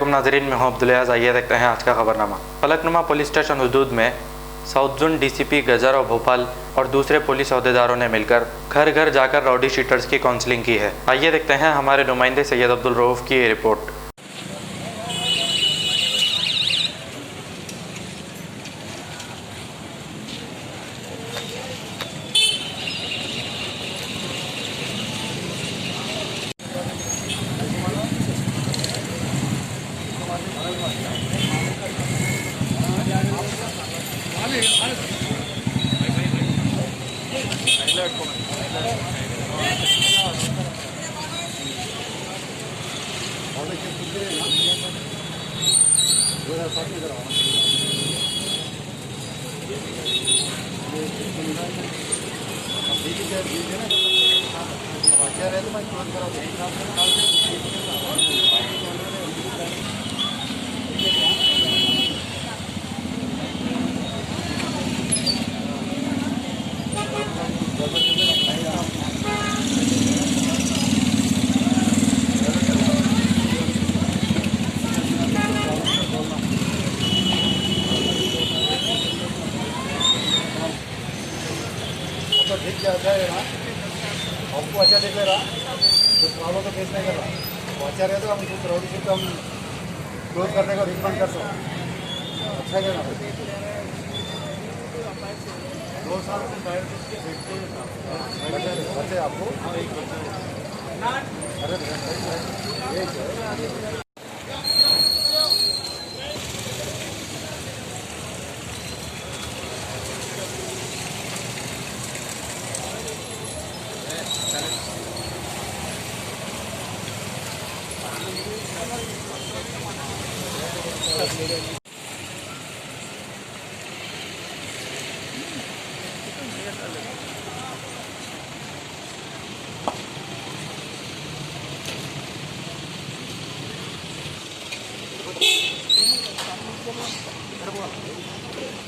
नाजरीन, मैं हूं अब्दुल-अज़ीज़। आइए देखते हैं आज का खबरनामा। फलकनुमा पुलिस स्टेशन हदूद में साउथ जोन डीसीपी गजरा भोपाल और दूसरे पुलिस अहदेदारों ने मिलकर घर घर जाकर राउडी शीटर्स की काउंसलिंग की है। आइए देखते हैं हमारे नुमाइंदे सैयद अब्दुल रऊफ की ये रिपोर्ट। ठीक जाता है ना, आपको अच्छा देख रहा तो प्रॉब्लम तो फेस नहीं कर रहा। वो अच्छा रहे तो हम कुछ राउडी शीट हम क्लोज करने का रिकमेंड कर सकते। अच्छा है ना, 2 साल से बच्चे आपको अरे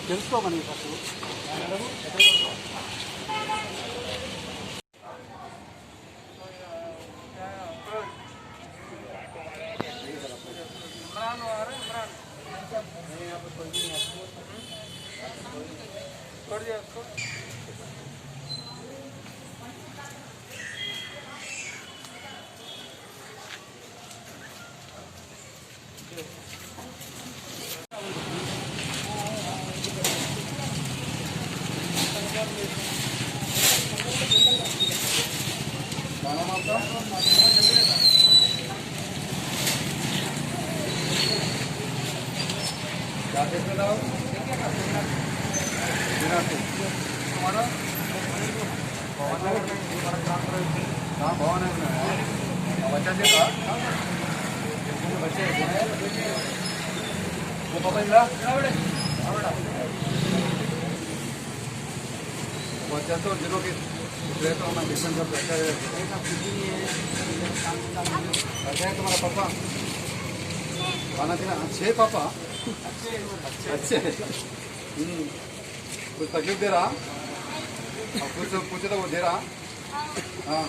తెలుసుకోమని क्या देख रहे हो तुम्हारा हाँ भवन है बच्चा जी का बच्चे वो पापा मिला बच्चा तो जिलों के तो हमें डिफरेंट सब बैठा है। अच्छा है तुम्हारा पापा खाना पीना अच्छे पापा अच्छे कुछ तकलीफ दे रहा और कुछ पूछे तो वो दे रहा। हाँ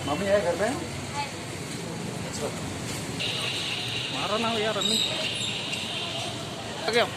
मम्मी है घर में? अच्छा मारो ना यार अम्मी आ गया।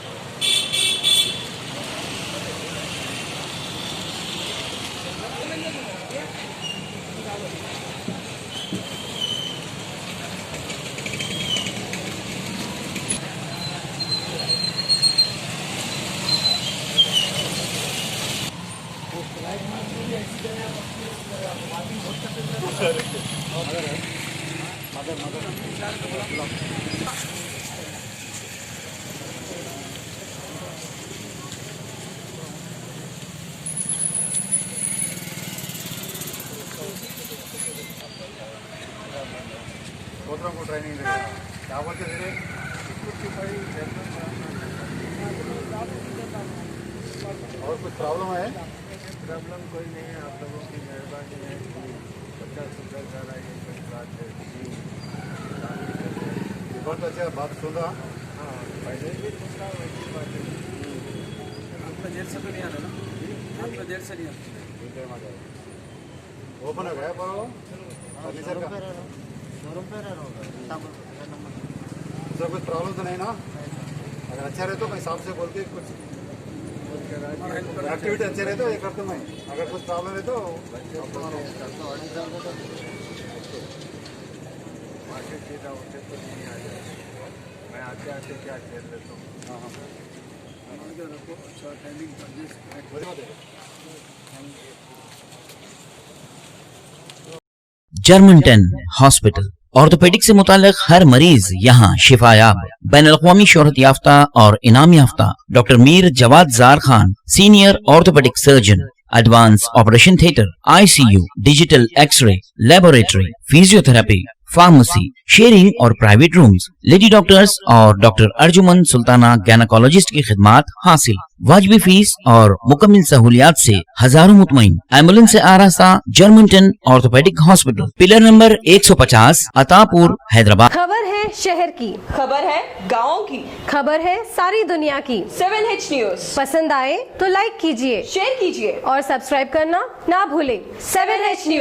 दूसरों को ट्रेनिंग देगा क्या बोलते थे और कुछ प्रॉब्लम है? प्रॉब्लम कोई नहीं है, आप लोगों की मेहरबानी है कि बच्चा सुधर जा रहा है। कोई बात है बहुत अच्छा बात सुन रहा। हाँ पहले भी सुन रहा वैसी बात है। आपका देर से तो नहीं आना ना? आपका देर से नहीं आना। ओपन हो गया पर फर्नीचर का शोरूम पे रह रहा होगा। दूसरा कुछ प्रॉब्लम तो नहीं ना? अगर अच्छा रहे तो मैं साहब से बोल के कुछ एक्टिविटी अच्छे रहे तो ये करता मैं, अगर कुछ प्रॉब्लम है तो मैं आते आते क्या खेल लेता हूँ। रखो अच्छा टाइमिंग जर्मनटन हॉस्पिटल ऑर्थोपेडिक से मुतालिक हर मरीज यहाँ शिफायाब। बैनुल-अक़वामी शोहरत याफ्ता और इनाम याफ्ता doctor Mir Jawad Zar Khan, senior orthopaedic surgeon, advance operation theatre, ICU, digital x-ray, laboratory, physiotherapy, pharmacy, sharing और प्राइवेट रूम्स, लेडी डॉक्टर्स और डॉक्टर अर्जुमन सुल्ताना गैनाकोलॉजिस्ट की खिदमात हासिल। वाजबी फीस और मुकम्मल सहूलियात से हजारों मुतमईन। एम्बुलेंस से आरास्ता Germanten orthopaedic hospital, pillar number 150, Attapur, Hyderabad. खबर है शहर की, खबर है गाँव की, खबर है सारी दुनिया की। 7H न्यूज पसंद आए तो लाइक कीजिए, शेयर कीजिए और सब्सक्राइब करना ना भूले। 7H news.